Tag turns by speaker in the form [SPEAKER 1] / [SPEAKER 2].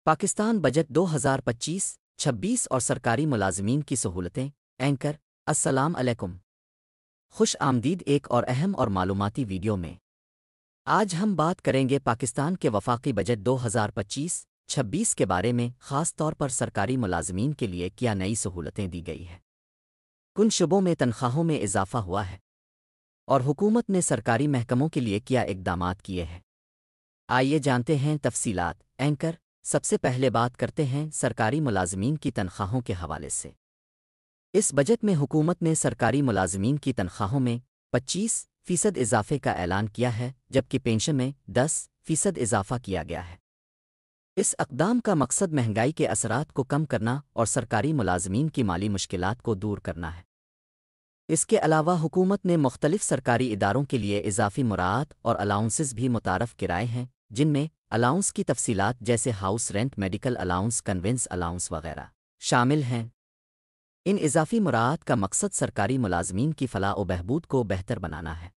[SPEAKER 1] Pakistan budget 2025-26 اور سرکاری ملازمین کی سہولتیں اینکر السلام علیکم، خوش آمدید ایک اور اہم اور معلوماتی ویڈیو میں۔ آج ہم بات کریں گے پاکستان کے وفاقی بجٹ 2025-26 کے بارے میں، خاص طور پر سرکاری ملازمین کے لیے کیا نئی سہولتیں دی گئی ہیں، کن شعبوں میں تنخواہوں میں اضافہ ہوا ہے، اور حکومت نے سرکاری محکموں کے لیے کیا اقدامات کیے ہیں۔ آئیے جانتے ہیں تفصیلات۔ اینکر سب سے پہلے بات کرتے ہیں سرکاری ملازمین کی تنخواہوں کے حوالے سے۔ اس بجٹ میں حکومت نے سرکاری ملازمین کی تنخواہوں میں 25% اضافے کا اعلان کیا ہے، جبکہ پینشن میں 10% اضافہ کیا گیا ہے۔ اس اقدام کا مقصد مہنگائی کے اثرات کو کم کرنا اور سرکاری ملازمین کی مالی مشکلات کو دور کرنا ہے۔ اس کے علاوہ حکومت نے مختلف سرکاری اداروں کے لیے اضافی مراعات اور الاؤنسز بھی متعارف کرائے ہیں، جن میں الاؤنس کی تفصیلات جیسے house rent, medical allowance, conveyance allowance وغیرہ شامل ہیں۔ ان اضافی مراعات کا مقصد سرکاری ملازمین کی فلاح و بہبود کو بہتر بنانا ہے۔